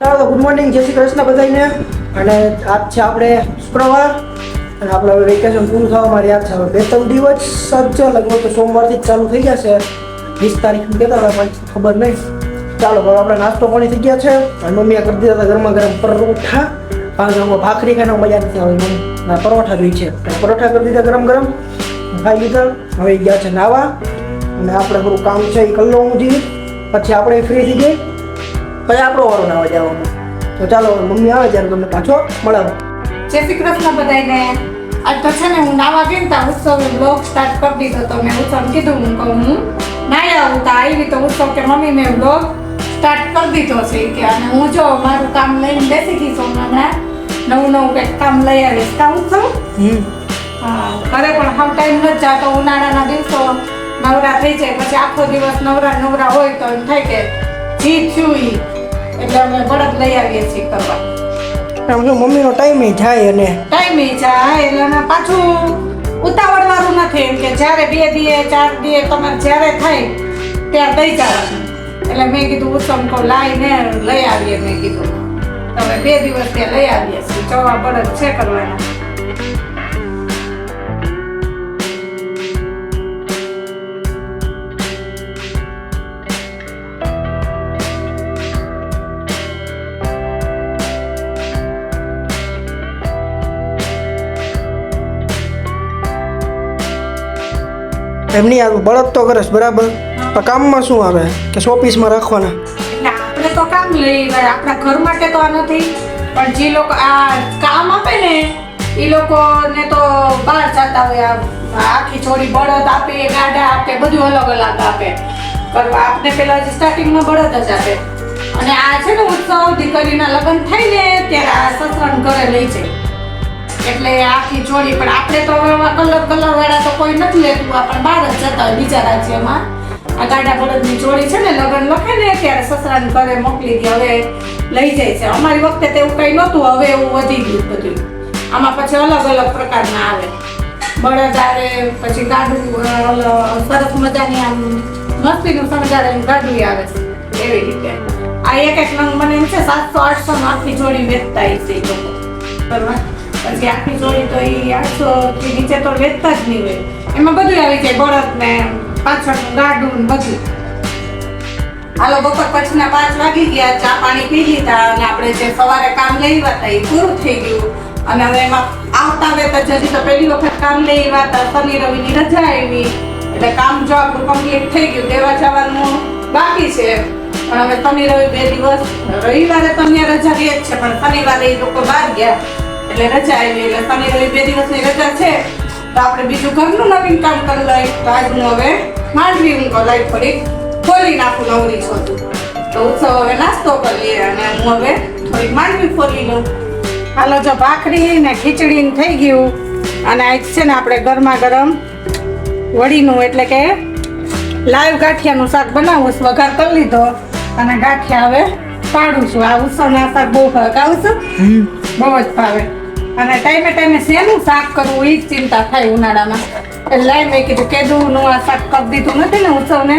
ચાલો good morning, જય શ્રી કૃષ્ણ બધાને. અને આજ છે આપણે શુક્રવાર અને આપણે હવે વેકેશન પૂરું થવા મારી યાદ છે. હવે 2-3 દિવસ જ છે, લગભગ તો સોમવારથી જ ચાલુ થઈ જશે. 20 તારીખ કહેતા હતા પણ ખબર નહીં. ચાલો હવે આપણે નાસ્તો પાણી થઈ ગયા છે અને મમ્મીએ કરી દીધા હતા ગરમા ગરમ પરોઠા. ભાખરી ખાઈને મજા નથી આવી, મમ્મી ના પરોઠા જોઈ છે. પરોઠા કરી દીધા ગરમ ગરમ, ખાઈ લીધા. હવે ગયા છે નાવા અને આપણે થોડું કામ છે એ કરી લઉં જી, પછી આપણે ફ્રી થઈ જઈએ, પછી આપણો વારો નાવા જવાનો. તો ચાલો મમ્મી આવે ત્યારે તમને પાછો મળાવો. જય શ્રી કૃષ્ણ બધાને. આજ તો છે ને હું નાવા ગઈ ને ઉત્સવે બ્લોગ સ્ટાર્ટ કરી દીધો. તો મેં ઉત્સવ કીધું હું કહું હું નાઈ આવું તો આવી તો ઉત્સવ કે મમ્મી મેં બ્લોગ સ્ટાર્ટ કરી દીધો છે કે, અને હું જો મારું કામ લઈને બેસી ગઈ છું. હમણાં નવું કંઈક કામ લઈ આવીશ. કામ ઉત્સવ હા ઘરે પણ હાવ ટાઈમ નથી જાતો. ઉનાળાના દિવસો નવરા થઈ જાય પછી આખો દિવસ નવરા હોય તો એમ થાય કે જી થયું ઈ, એટલે અમે બળદ લઈ આવીએ છીએ કરવા. મમ્મીનો ટાઈમ જાય અને ટાઈમે જાય એટલે અમે પાછું ઉતાવળ વાળું નથી એમ કે જ્યારે 2 દીએ 4 દીએ તમારે જ્યારે થાય ત્યારે દઈ જવાનું. એટલે મેં કીધું ઉત્સવ કો લાવીને લઈ આવીએ. મેં કીધું તમે 2 દિવસ ત્યાં લઈ આવીએ છીએ. ચવા બળદ છે કરવાના. એમની આ બળદ તો કરે છે બરાબર, પણ કામમાં શું આવે કે શોપીસમાં રાખવાના? એટલે આપણે તો કામ લઈ આપણા ઘર માટે તો આ નથી, પણ જે લોકો આ કામ આપે ને એ લોકોને તો બહાર જતા હોય આખી જોડી બળદ આપે, ગાડા આપે, બધું અલગ અલગ આપે કરવા. આપણે પેલા સ્ટાર્ટિંગમાં બળદ જ આપે. અને આ છે ને ઉત્સવ દીકરીના લગ્ન થાય ને ત્યારે આ સસરાને ઘરે લઈ જાય એટલે આખી જોડી. પણ આપણે તો કલર વાળા તો કોઈ નથી લેતું, આપણે બહાર જ જતા હોય બીજા રાજ્યમાં. આ ગાડા બળદની જોડી છે ને લગ્ન લખે ને ત્યારે સસરાને ઘરે મોકલી દે, હવે લઈ જાય છે. અમારી વખતે તો એવું કંઈ નહોતું, હવે એવું વધી ગયું બધું. આમાં પછી અલગ પ્રકારના આવે, બળદ આવે, પછી ગાડું સરસ મજાની આમ મસ્તીનું શણગારેલું ગાડું આવે છે. એવી રીતે આ એક નંગ મને એમ છે 700-800 નો આખી જોડી વેચતા છે એ લોકો કરવા. પછી આખી જોડી તો એ 800 થી નીચે તો વેચતા જ નહીં હોય. એમાં બધું આવી જાય, બળદ ને પાછળનું ગાડું ને બધું. હાલો બપોર પછીના 5 વાગી ગયા, ચા પાણી પી લીધા અને આપણે જે સવારે કામ લઈ આવ્યા હતા એ પૂરું થઈ ગયું. અને હવે એમાં આવતા હવે તો હજી તો પહેલી વખત કામ લઈ આવ્યા હતા, શનિ રવિની રજા આવી એટલે કામ જો આપણું કમ્પ્લીટ થઈ ગયું. દેવા જવાનું બાકી છે પણ હવે શનિ રવિ 2 દિવસ, રવિવારે તો અહીંયા રજા રહી જ છે પણ શનિવારે એ લોકો બહાર ગયા એટલે રજા આવી. એટલે શનિ રવિ 2 દિવસની રજા છે તો આપણે બીજું ઘરનું નવીન કામ કરી લઈ. તો આજ હું હવે માંડવી હું લાઈ થોડીક ખોલી નાખું, નવરી છું તો ઉત્સવ હવે નાસ્તો કરી લઈએ અને હું હવે થોડીક માંડવી ખોલી લઉં. હાલો જો ભાખરી ને ખીચડી થઈ ગયું અને આજ છે ને આપણે ગરમા ગરમ વડીનું એટલે કે લાઈવ ગાંઠિયાનું શાક બનાવું છું. વઘાર કરી લીધો અને ગાંઠિયા હવે પાડું છું. આ ઉત્સવના શાક બહુ ભાવે, ખાવું છું બહુ જ ભાવે. અને ટાઈમે શેનું શાક કરવું એ જ ચિંતા થાય ઉનાળામાં. એટલે મેં કીધું કેદુનું આ શાક કરી દીધું નથી ને ઉત્સવને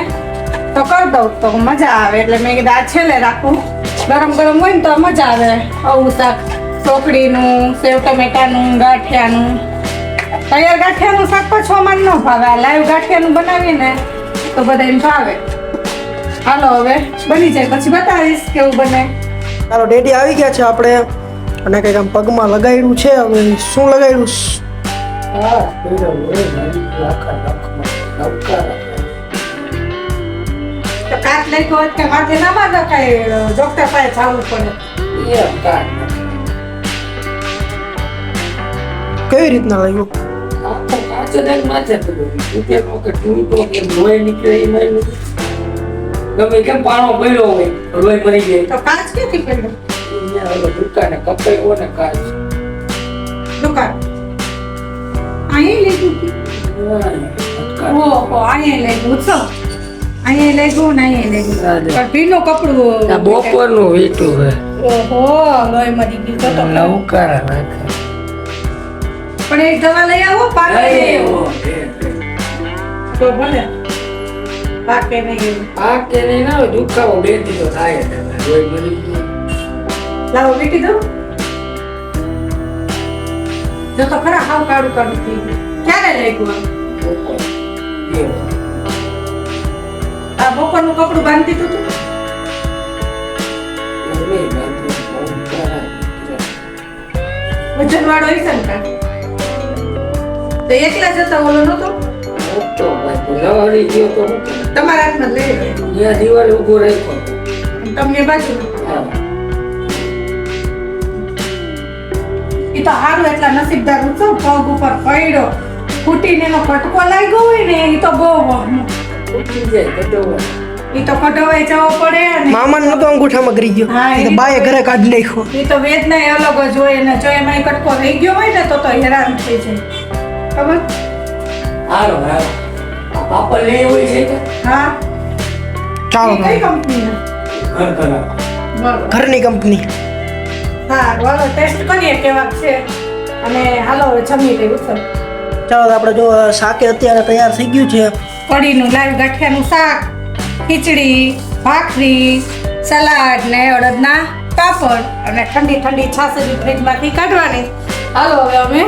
તો કરી દઉં તો મજા આવે. એટલે મેં કીધું આ છેલ્લે રાખું, ગરમ ગરમ હોય ને તો મજા આવે. આવું શાક ચોકડીનું, સેવ ટમેટાનું, ગાંઠિયાનું. તૈયાર ગાંઠિયાનું શાક પાછું અમારે ન ભાવે, આ લાઈવ ગાંઠિયાનું બનાવીએ ને તો બધાને ભાવે. હાલો હવે બની જાય પછી બતાવીશ કેવું બને. ચાલો ડેડી આવી ગયા છે આપણે અને કંઈક આમ પગમાં લગાવ્યું છે. હવે શું લગાવ્યું? તો કાચ લઈ ગયો કે માથે ના મારે કઈ ડોક્ટર પાસે જવું પડે. કેવી રીતના લાગ્યું? ગમે કેમ પાણો પડ્યો હોય લોહી મરી જાય તો કાચ ક્યાંથી પડ્યો? દુકાને કપાયો ને કાચ દુકાન અહીં લીધું. ઓહો અહીં લઈ ઉત્સવ અહીં લઈ ગયું ને અહીં લઈ ગયું. પણ ભીનું કપડું બપોરનું વીટું હે. ઓહો લોહી મરી ગયું તો નવકારા નાખે. પણ એક દવા લઈ આવો પાકે તો ભલે પાકે નહીં આ કે નહીં ના દુખાવો 2 દિવસ થાય લોહી મરી ગયું. લાવો વીટી દો. જો તો ખરા હાવ કાળું કાળું થઈ ગયું. ક્યારે લાગ્યું આ બપોરનું કપડું બાંધી દીધું તું? વજન વાળો હશે ને કાંઈ? તો એકલા જતા ઓલો નતો તમારા હાથમાં જ લઈ ગયો. દિવાળી ઉભો રાખ્યો તમને બાજુ એ તો હારું એટલા નસીબદાર હું છું. પગ ઉપર પડ્યો ફૂટીને એનો કટકો લાગ્યો હોય ને એ તો બહુ ઉઠી જાય કટોવા. એ તો કટવાઈ જવો પડે ને મામાને નતો અંગૂઠામાં કરી ગયો હા, એ તો બાએ ઘરે કાઢી નાખ્યો. એ તો વેદના અલગ જ હોય ને જો એમાં કટકો રહી ગયો હોય ને તો હેરાન થઈ જાય ખબર. હાલો હાલો પાપડ લઈ હોય છે કે હા ચાલો એ કઈ કંપની ઘર કરા બરોબર. ઘરની કંપની. હા વાલો ટેસ્ટ કરીએ કેવા છે અને હાલો હવે જમી લઈ ઉતર. ચાલો તો આપણે જો શાકે અત્યારે તૈયાર થઈ ગયું છે. કઢીનું લાઈવ ગાંઠિયાનું શાક, ખીચડી, ભાખરી, સલાડ ને અડદના પાપડ અને ઠંડી ઠંડી છાશ ફ્રીજમાંથી કાઢવાની. હાલો હવે અમે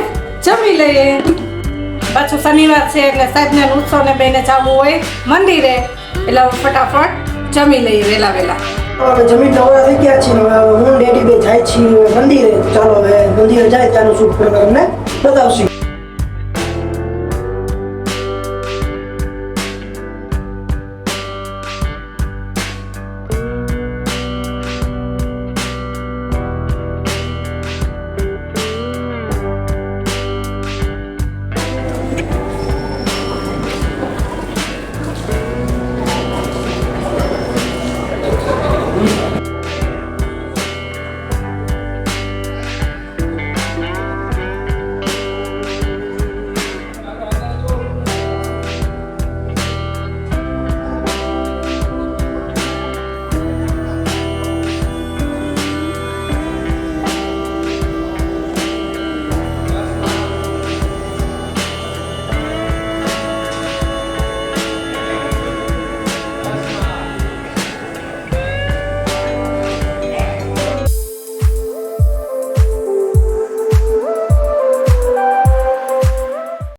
જમી લઈએ. પાછું શનિવાર છે એટલે સાંજના ઉત્સવ ને બેને જવું હોય મંદિરે એટલે હવે ફટાફટ જમી લઈએ વેલા વેલા. હવે જમીન નવરા થઈ ગયા છીએ. હવે હું ડેડી બે જાય છીએ મંદિરે. ચાલો હવે મંદિરે જાય ત્યાંનું શૂટ કરીને તમને બતાવશું.